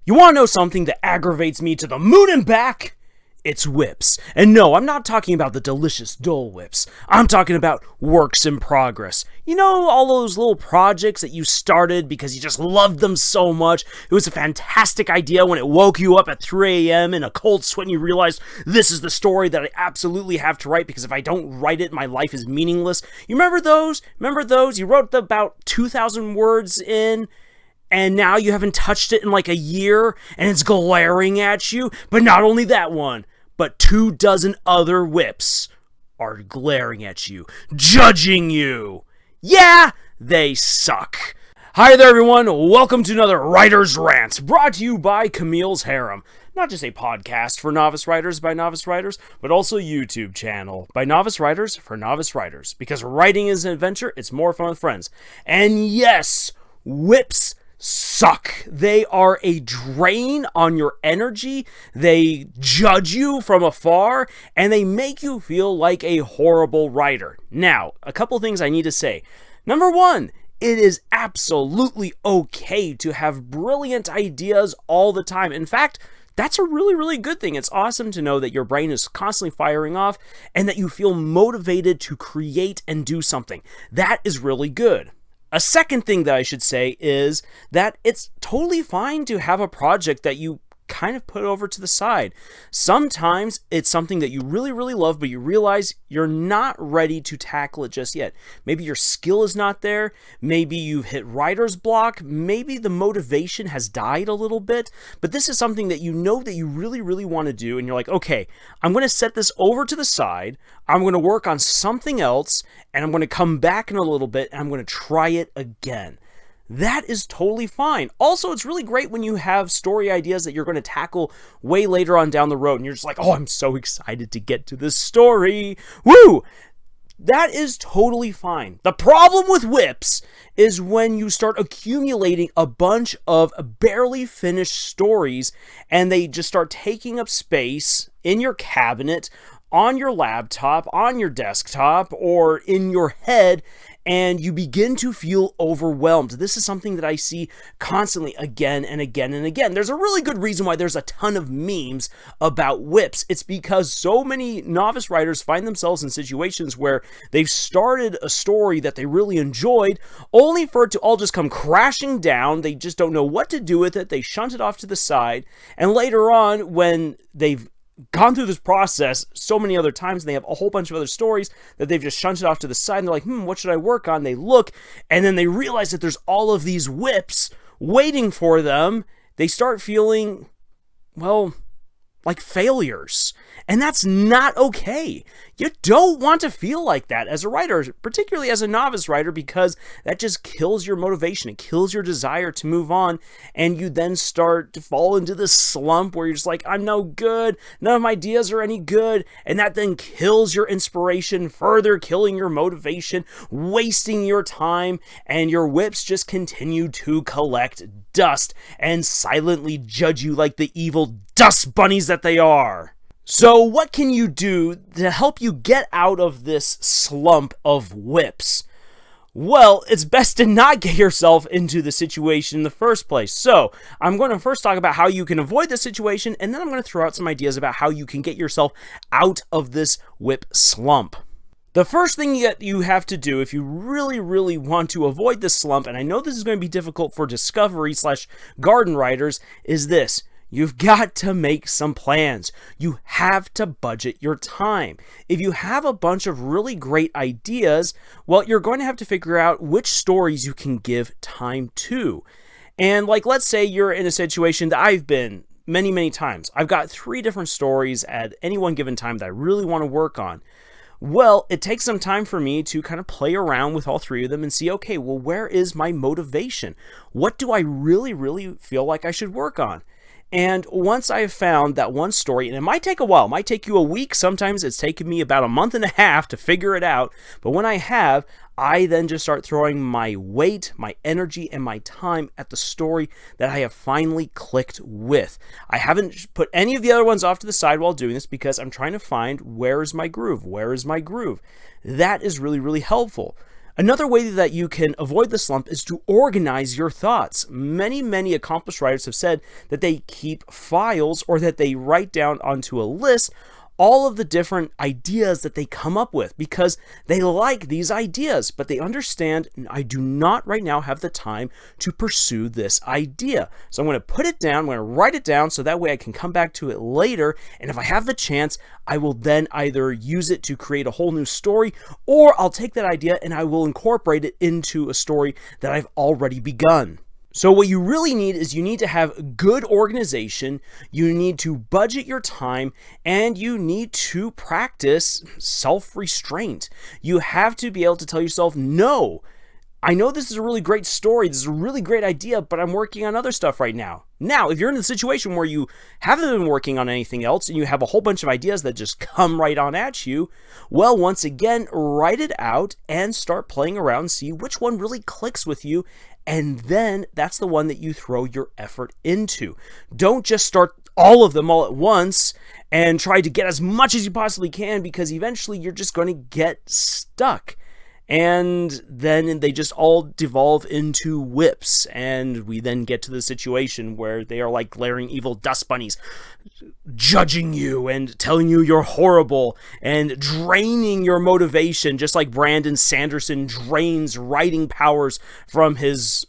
You want to know something that aggravates me to the moon and back? It's WIPS. And no, I'm not talking about the delicious Dole Whips. I'm talking about works in progress. You know, all those little projects that you started because you just loved them so much. It was a fantastic idea when it woke you up at 3 a.m. in a cold sweat and you realized this is the story that I absolutely have to write because if I don't write it, my life is meaningless. You remember those? You wrote about 2,000 words in, and now you haven't touched it in like a year, and it's glaring at you. But not only that one, but 24 other WIPs are glaring at you, judging you. Yeah, they suck. Hi there, everyone. Welcome to another Writer's Rant, brought to you by Camille's Harem. Not just a podcast for novice writers by novice writers, but also a YouTube channel by novice writers for novice writers. Because writing is an adventure, it's more fun with friends. And yes, WIPs suck. They are a drain on your energy. They judge you from afar, and they make you feel like a horrible writer. Now, a couple things I need to say. Number one, it is absolutely okay to have brilliant ideas all the time. In fact, that's a really, really good thing. It's awesome to know that your brain is constantly firing off and that you feel motivated to create and do something. That is really good. A second thing that I should say is that it's totally fine to have a project that you kind of put over to the side. Sometimes it's something that you really, really love, but you realize you're not ready to tackle it just yet. Maybe your skill is not there. Maybe you've hit writer's block. Maybe the motivation has died a little bit, but this is something that you know that you really, really want to do. And you're like, okay, I'm going to set this over to the side. I'm going to work on something else, and I'm going to come back in a little bit, and I'm going to try it again. That is totally fine. Also, it's really great when you have story ideas that you're going to tackle way later on down the road, and you're just like, oh, I'm so excited to get to this story. Woo! That is totally fine. The problem with WIPs is when you start accumulating a bunch of barely finished stories, and they just start taking up space in your cabinet, on your laptop, on your desktop, or in your head, and you begin to feel overwhelmed. This is something that I see constantly again and again and again. There's a really good reason why there's a ton of memes about WIPs. It's because so many novice writers find themselves in situations where they've started a story that they really enjoyed, only for it to all just come crashing down. They just don't know what to do with it. They shunt it off to the side, and later on, when they've gone through this process so many other times and they have a whole bunch of other stories that they've just shunted off to the side, and they're like, what should I work on? They look, and then they realize that there's all of these WIPs waiting for them. They start feeling, well, like failures. And that's not okay. You don't want to feel like that as a writer, particularly as a novice writer, because that just kills your motivation. It kills your desire to move on. And you then start to fall into this slump where you're just like, I'm no good. None of my ideas are any good. And that then kills your inspiration, further killing your motivation, wasting your time. And your WIPs just continue to collect dust and silently judge you like the evil dust bunnies that they are. So what can you do to help you get out of this slump of WIPs? Well, it's best to not get yourself into the situation in the first place. So I'm going to first talk about how you can avoid the situation, and then I'm going to throw out some ideas about how you can get yourself out of this WIP slump. The first thing that you have to do if you really, really want to avoid this slump, and I know this is going to be difficult for discovery/garden writers, is this. You've got to make some plans. You have to budget your time. If you have a bunch of really great ideas, well, you're going to have to figure out which stories you can give time to. And like, let's say you're in a situation that I've been many, many times. I've got 3 different stories at any one given time that I really want to work on. Well, it takes some time for me to kind of play around with all 3 of them and see, okay, well, where is my motivation? What do I really, really feel like I should work on? And once I have found that one story, and it might take a while, it might take you a week, sometimes it's taken me about a month and a half to figure it out, but when I have, I then just start throwing my weight, my energy, and my time at the story that I have finally clicked with. I haven't put any of the other ones off to the side while doing this because I'm trying to find where is my groove? Where is my groove? That is really, really helpful. Another way that you can avoid the slump is to organize your thoughts. Many accomplished writers have said that they keep files or that they write down onto a list all of the different ideas that they come up with because they like these ideas, but they understand I do not right now have the time to pursue this idea. So I'm going to put it down, I'm going to write it down so that way I can come back to it later, and if I have the chance, I will then either use it to create a whole new story, or I'll take that idea and I will incorporate it into a story that I've already begun. So what you really need is you need to have good organization, you need to budget your time, and you need to practice self-restraint. You have to be able to tell yourself, no, I know this is a really great story, this is a really great idea, but I'm working on other stuff right now. Now, if you're in a situation where you haven't been working on anything else and you have a whole bunch of ideas that just come right on at you, well, once again, write it out and start playing around and see which one really clicks with you. And then that's the one that you throw your effort into. Don't just start all of them all at once and try to get as much as you possibly can, because eventually you're just going to get stuck. And then they just all devolve into WIPS, and we then get to the situation where they are like glaring evil dust bunnies, judging you and telling you you're horrible and draining your motivation, just like Brandon Sanderson drains writing powers from his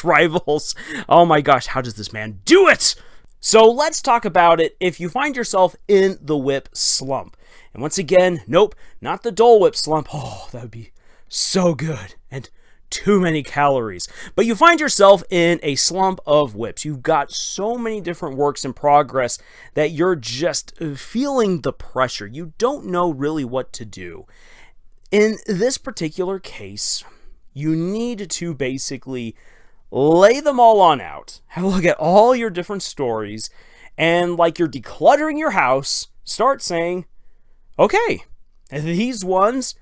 rivals. Oh my gosh, how does this man do it? So let's talk about it if you find yourself in the WIP slump. And once again, nope, not the Dole Whip slump. Oh, that would be so good and too many calories. But you find yourself in a slump of WIPs. You've got so many different works in progress that you're just feeling the pressure. You don't know really what to do. In this particular case, you need to basically lay them all on out. Have a look at all your different stories, and like you're decluttering your house, start saying, okay, these ones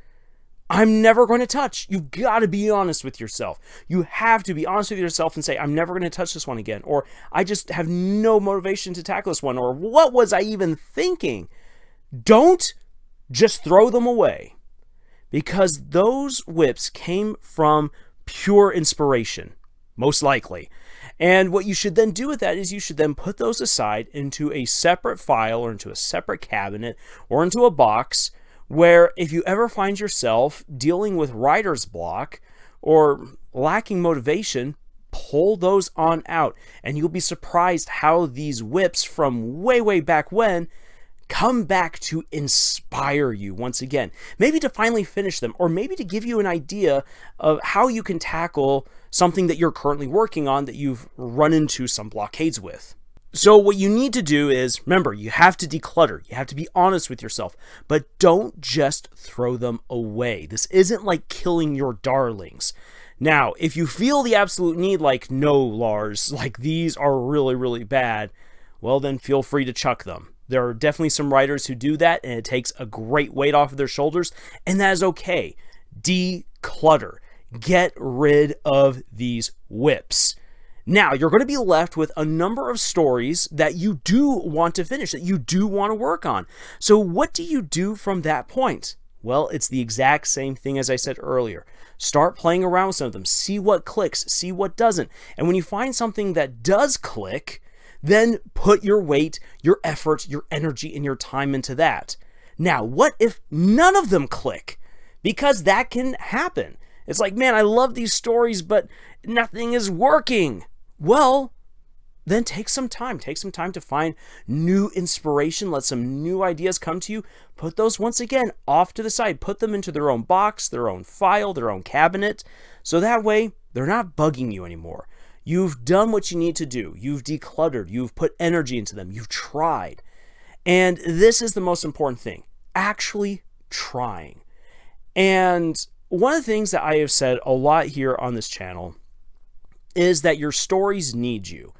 I'm never going to touch. You've got to be honest with yourself. You have to be honest with yourself and say, I'm never going to touch this one again. Or I just have no motivation to tackle this one. Or what was I even thinking? Don't just throw them away, because those WIPs came from pure inspiration, most likely. And what you should then do with that is you should then put those aside into a separate file or into a separate cabinet or into a box, where if you ever find yourself dealing with writer's block or lacking motivation, pull those on out. And you'll be surprised how these WIPs from way back when come back to inspire you once again. Maybe to finally finish them, or maybe to give you an idea of how you can tackle something that you're currently working on that you've run into some blockades with. So what you need to do is, remember, you have to declutter. You have to be honest with yourself, but don't just throw them away. This isn't like killing your darlings. Now, if you feel the absolute need, like, no, Lars, like these are really bad, well, then feel free to chuck them. There are definitely some writers who do that, and it takes a great weight off of their shoulders, and that is okay. Declutter. Get rid of these WIPs. Now, you're going to be left with a number of stories that you do want to finish, that you do want to work on. So what do you do from that point? Well, it's the exact same thing as I said earlier. Start playing around with some of them. See what clicks, see what doesn't. And when you find something that does click, then put your weight, your effort, your energy, and your time into that. Now, what if none of them click? Because that can happen. It's like, man, I love these stories, but nothing is working. Well, then take some time. Take some time to find new inspiration. Let some new ideas come to you. Put those once again off to the side. Put them into their own box, their own file, their own cabinet. So that way, they're not bugging you anymore. You've done what you need to do. You've decluttered. You've put energy into them. You've tried. And this is the most important thing. Actually trying. And one of the things that I have said a lot here on this channel is that your stories need you.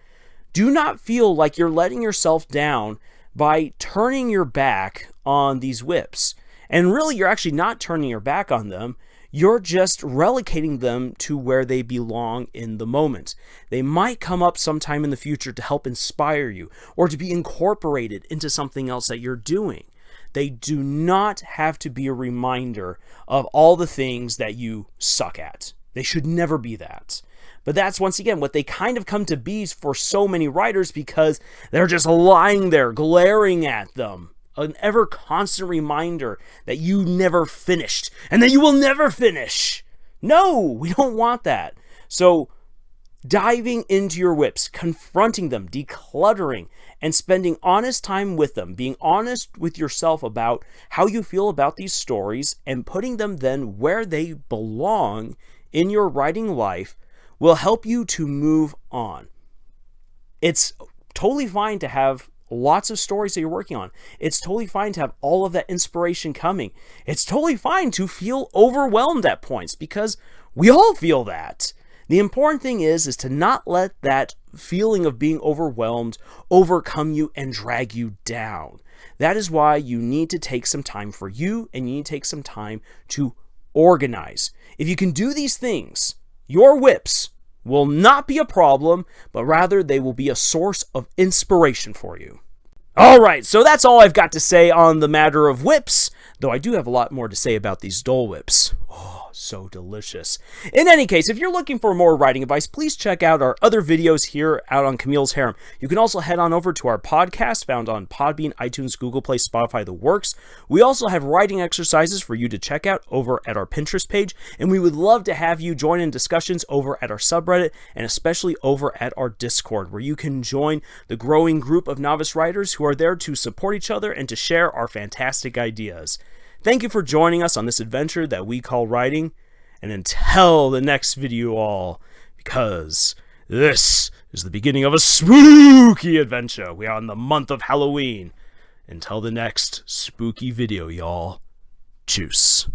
Do not feel like you're letting yourself down by turning your back on these WIPs. And really, you're actually not turning your back on them. You're just relocating them to where they belong in the moment. They might come up sometime in the future to help inspire you or to be incorporated into something else that you're doing. They do not have to be a reminder of all the things that you suck at. They should never be that. But that's, once again, what they kind of come to be for so many writers, because they're just lying there, glaring at them. An ever constant reminder that you never finished and that you will never finish. No, we don't want that. So diving into your WIPs, confronting them, decluttering, and spending honest time with them, being honest with yourself about how you feel about these stories, and putting them then where they belong in your writing life will help you to move on. It's totally fine to have lots of stories that you're working on. It's totally fine to have all of that inspiration coming. It's totally fine to feel overwhelmed at points, because we all feel that. The important thing is to not let that feeling of being overwhelmed overcome you and drag you down. That is why you need to take some time for you, and you need to take some time to organize. If you can do these things, your WIPs will not be a problem, but rather they will be a source of inspiration for you. Alright, so that's all I've got to say on the matter of WIPs, though I do have a lot more to say about these Dole Whips. Oh, so delicious. In any case, if you're looking for more writing advice, please check out our other videos here out on Camille's Harem. You can also head on over to our podcast found on Podbean, iTunes, Google Play, Spotify, the works. We also have writing exercises for you to check out over at our Pinterest page, and we would love to have you join in discussions over at our subreddit, and especially over at our Discord, where you can join the growing group of novice writers who are there to support each other and to share our fantastic ideas. Thank you for joining us on this adventure that we call writing, and until the next video all, because this is the beginning of a spooky adventure. We are in the month of Halloween. Until the next spooky video, y'all. Tschüss.